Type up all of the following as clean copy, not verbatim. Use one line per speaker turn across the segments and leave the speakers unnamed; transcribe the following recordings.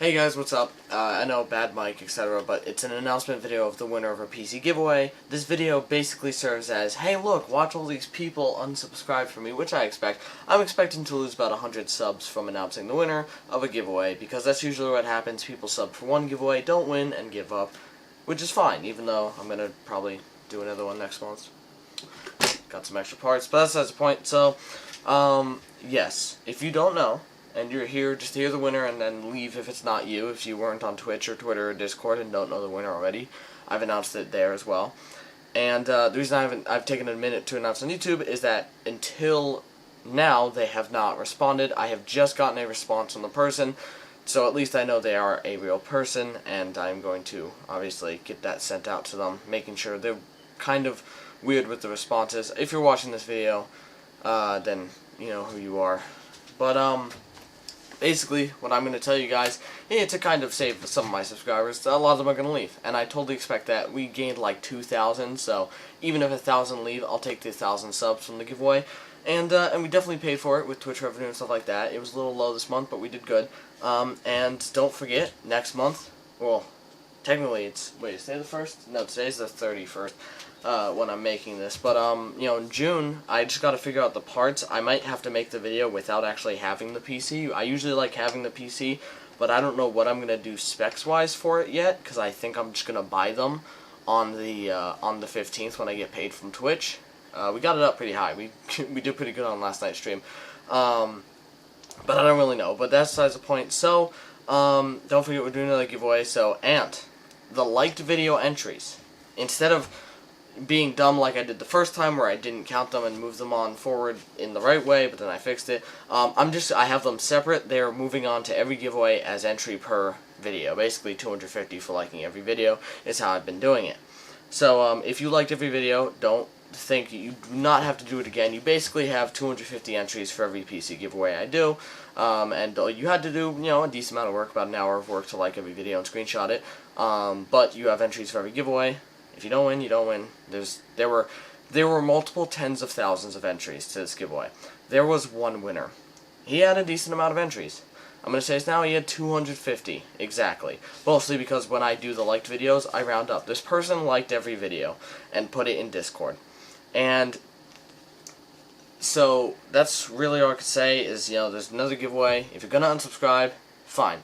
Hey guys, what's up? I know, bad mic, etc., but it's an announcement video of the winner of our PC giveaway. This video basically serves as, hey look, watch all these people unsubscribe from me, which I expect. I'm expecting to lose about 100 subs from announcing the winner of a giveaway, because that's usually what happens. People sub for one giveaway, don't win, and give up, which is fine, even though I'm going to probably do another one next month. Got some extra parts, but that's the point. So, yes, if you don't know, and you're here just to hear the winner and then leave if it's not you, if you weren't on Twitch or Twitter or Discord and don't know the winner already, I've announced it there as well. And the reason I've taken a minute to announce on YouTube is that until now they have not responded. I have just gotten a response from the person, so at least I know they are a real person, and I'm going to obviously get that sent out to them, making sure they're kind of weird with the responses. If you're watching this video, then you know who you are. But basically, what I'm going to tell you guys, to kind of save some of my subscribers, a lot of them are going to leave, and I totally expect that. We gained like 2,000, so even if 1,000 leave, I'll take the 1,000 subs from the giveaway, and we definitely paid for it with Twitch revenue and stuff like that. It was a little low this month, but we did good. And don't forget, next month, well, technically it's, wait, is today the 1st? No, today's the 31st. When I'm making this, but you know, in June I just got to figure out the parts. I might have to make the video without actually having the PC. I usually like having the PC, but I don't know what I'm gonna do specs wise for it yet, because I think I'm just gonna buy them on the 15th when I get paid from Twitch. We got it up pretty high. We did pretty good on last night's stream, but I don't really know. But that's besides the point. So don't forget we're doing another giveaway. So, and the liked video entries, instead of being dumb like I did the first time where I didn't count them and move them on forward in the right way, but then I fixed it. I have them separate. They're moving on to every giveaway as entry per video. Basically 250 for liking every video is how I've been doing it. So if you liked every video, don't think you do not have to do it again. You basically have 250 entries for every PC giveaway I do. And you had to do, you know, a decent amount of work, about an hour of work to like every video and screenshot it. But you have entries for every giveaway. If you don't win, you don't win. There were multiple tens of thousands of entries to this giveaway. There was one winner. He had a decent amount of entries. I'm going to say this now, he had 250, exactly. Mostly because when I do the liked videos, I round up. This person liked every video and put it in Discord. And so that's really all I can say is, you know, there's another giveaway. If you're going to unsubscribe, fine.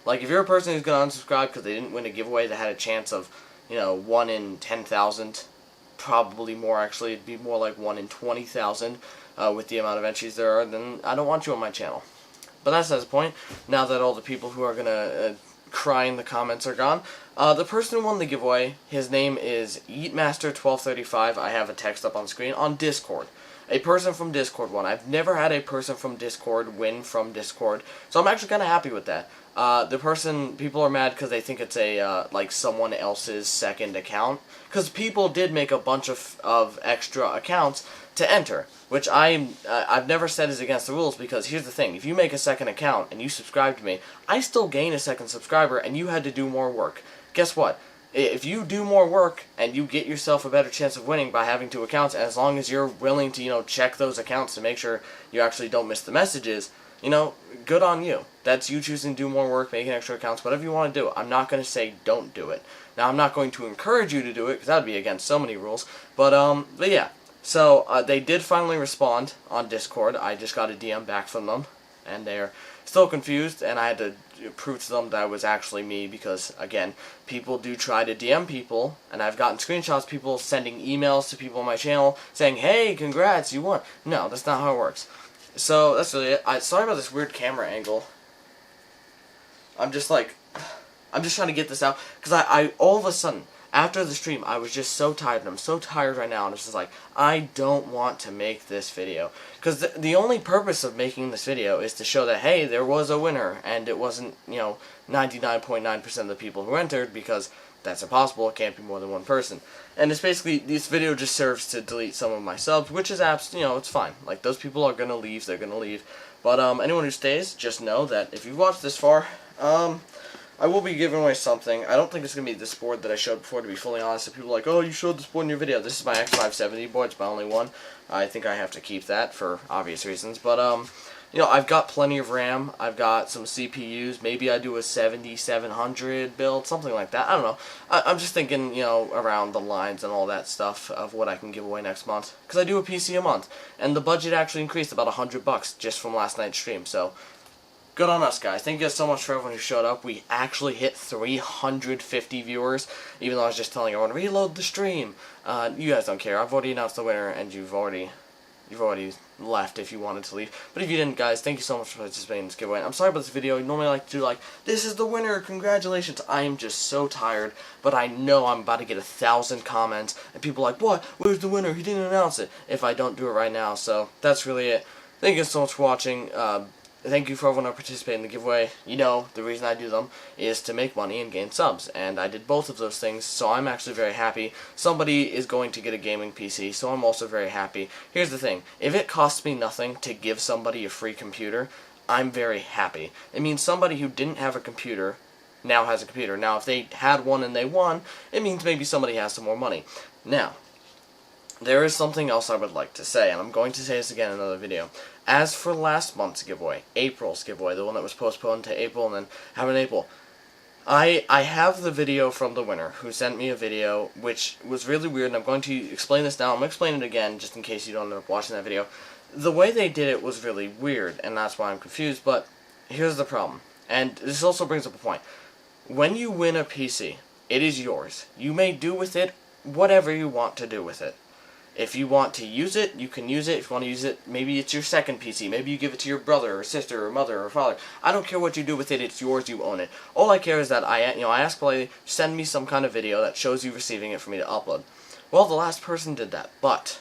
Like, if you're a person who's going to unsubscribe because they didn't win a giveaway that had a chance of, you know, 1 in 10,000, probably more actually, it'd be more like 1 in 20,000 with the amount of entries there are, then I don't want you on my channel. But that's the point. Now that all the people who are going to cry in the comments are gone, the person who won the giveaway, his name is Eatmaster1235, I have a text up on screen, on Discord. A person from Discord won. I've never had a person from Discord win from Discord, so I'm actually kind of happy with that. People are mad because they think it's a, like, someone else's second account. Because people did make a bunch of extra accounts to enter, which I've never said is against the rules, because here's the thing. If you make a second account and you subscribe to me, I still gain a second subscriber and you had to do more work. Guess what? If you do more work and you get yourself a better chance of winning by having 2 accounts, as long as you're willing to, you know, check those accounts to make sure you actually don't miss the messages, you know, good on you. That's you choosing to do more work, making extra accounts, whatever you want to do. I'm not going to say don't do it. Now, I'm not going to encourage you to do it, because that would be against so many rules. But yeah. So, they did finally respond on Discord. I just got a DM back from them, and they're still confused, and I had to prove to them that it was actually me, because, again, people do try to DM people, and I've gotten screenshots, people sending emails to people on my channel saying, hey, congrats, you won. No, that's not how it works. So, that's really it. Sorry about this weird camera angle. I'm just trying to get this out, because I all of a sudden, after the stream, I was just so tired, and I'm so tired right now, and it's just like, I don't want to make this video. Because the only purpose of making this video is to show that, hey, there was a winner, and it wasn't, you know, 99.9% of the people who entered, because that's impossible, it can't be more than one person. And it's basically, this video just serves to delete some of my subs, which is you know, it's fine. Like, those people are gonna leave, they're gonna leave. But, anyone who stays, just know that if you've watched this far, I will be giving away something. I don't think it's going to be this board that I showed before, to be fully honest. If people are like, oh, you showed this board in your video. This is my X570 board. It's my only one. I think I have to keep that for obvious reasons. But, you know, I've got plenty of RAM, I've got some CPUs, maybe I do a 7700 build, something like that, I don't know. I'm just thinking, you know, around the lines and all that stuff of what I can give away next month. Because I do a PC a month, and the budget actually increased about $100 just from last night's stream, so good on us, guys. Thank you guys so much for everyone who showed up. We actually hit 350 viewers, even though I was just telling everyone, reload the stream. You guys don't care. I've already announced the winner, and you've already left if you wanted to leave. But if you didn't, guys, thank you so much for participating in this giveaway. I'm sorry about this video. Normally I like to do, like, this is the winner, congratulations. I am just so tired, but I know I'm about to get 1,000 comments, and people are like, what? Where's the winner? He didn't announce it. If I don't do it right now, so that's really it. Thank you so much for watching. Thank you for everyone who participated in the giveaway. You know, the reason I do them is to make money and gain subs, and I did both of those things, so I'm actually very happy. Somebody is going to get a gaming PC, so I'm also very happy. Here's the thing, if it costs me nothing to give somebody a free computer, I'm very happy. It means somebody who didn't have a computer now has a computer. Now, if they had one and they won, it means maybe somebody has some more money. Now, there is something else I would like to say, and I'm going to say this again in another video. As for last month's giveaway, April's giveaway, the one that was postponed to April and then happened in April, I have the video from the winner who sent me a video which was really weird, and I'm going to explain this now. I'm going to explain it again just in case you don't end up watching that video. The way they did it was really weird, and that's why I'm confused, but here's the problem. And this also brings up a point. When you win a PC, it is yours. You may do with it whatever you want to do with it. If you want to use it, you can use it. If you want to use it, maybe it's your second PC. Maybe you give it to your brother or sister or mother or father. I don't care what you do with it. It's yours. You own it. All I care is that I ask politely, send me some kind of video that shows you receiving it for me to upload. Well, the last person did that, but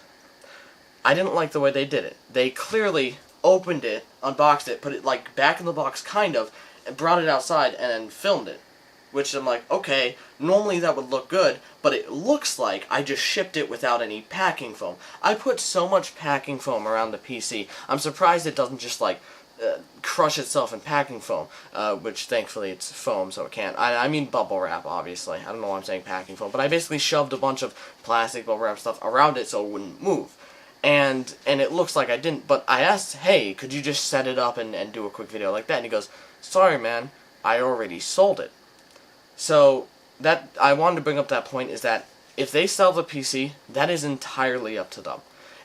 I didn't like the way they did it. They clearly opened it, unboxed it, put it like back in the box, kind of, and brought it outside and then filmed it. Which I'm like, okay, normally that would look good, but it looks like I just shipped it without any packing foam. I put so much packing foam around the PC, I'm surprised it doesn't just, like, crush itself in packing foam, which thankfully it's foam, so it can't. I mean bubble wrap, obviously. I don't know why I'm saying packing foam, but I basically shoved a bunch of plastic bubble wrap stuff around it so it wouldn't move. And it looks like I didn't, but I asked, hey, could you just set it up and do a quick video like that? And he goes, sorry man, I already sold it. So, that I wanted to bring up that point is that if they sell the PC, that is entirely up to them.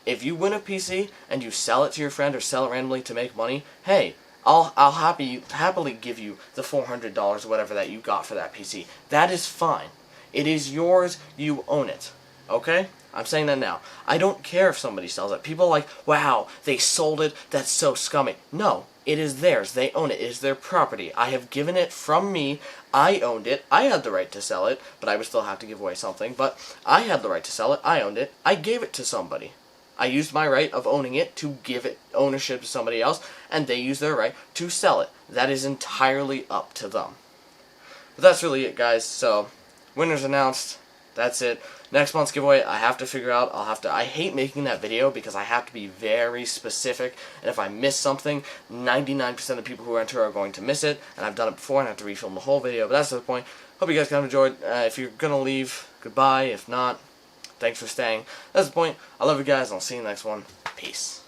If you win a PC and you sell it to your friend or sell it randomly to make money, hey, I'll happily give you the $400 or whatever that you got for that PC. That is fine. It is yours, you own it. Okay? I'm saying that now. I don't care if somebody sells it. People are like, wow, they sold it, that's so scummy. No, it is theirs. They own it. It is their property. I have given it from me. I owned it. I had the right to sell it, but I would still have to give away something. But I had the right to sell it. I owned it. I gave it to somebody. I used my right of owning it to give it ownership to somebody else, and they used their right to sell it. That is entirely up to them. But that's really it, guys. So, winners announced. That's it. Next month's giveaway, I have to figure out, I hate making that video because I have to be very specific, and if I miss something, 99% of people who enter are going to miss it, and I've done it before and I have to refilm the whole video, but that's the point. Hope you guys kind of enjoyed. If you're going to leave, goodbye. If not, thanks for staying. That's the point. I love you guys, and I'll see you in the next one. Peace.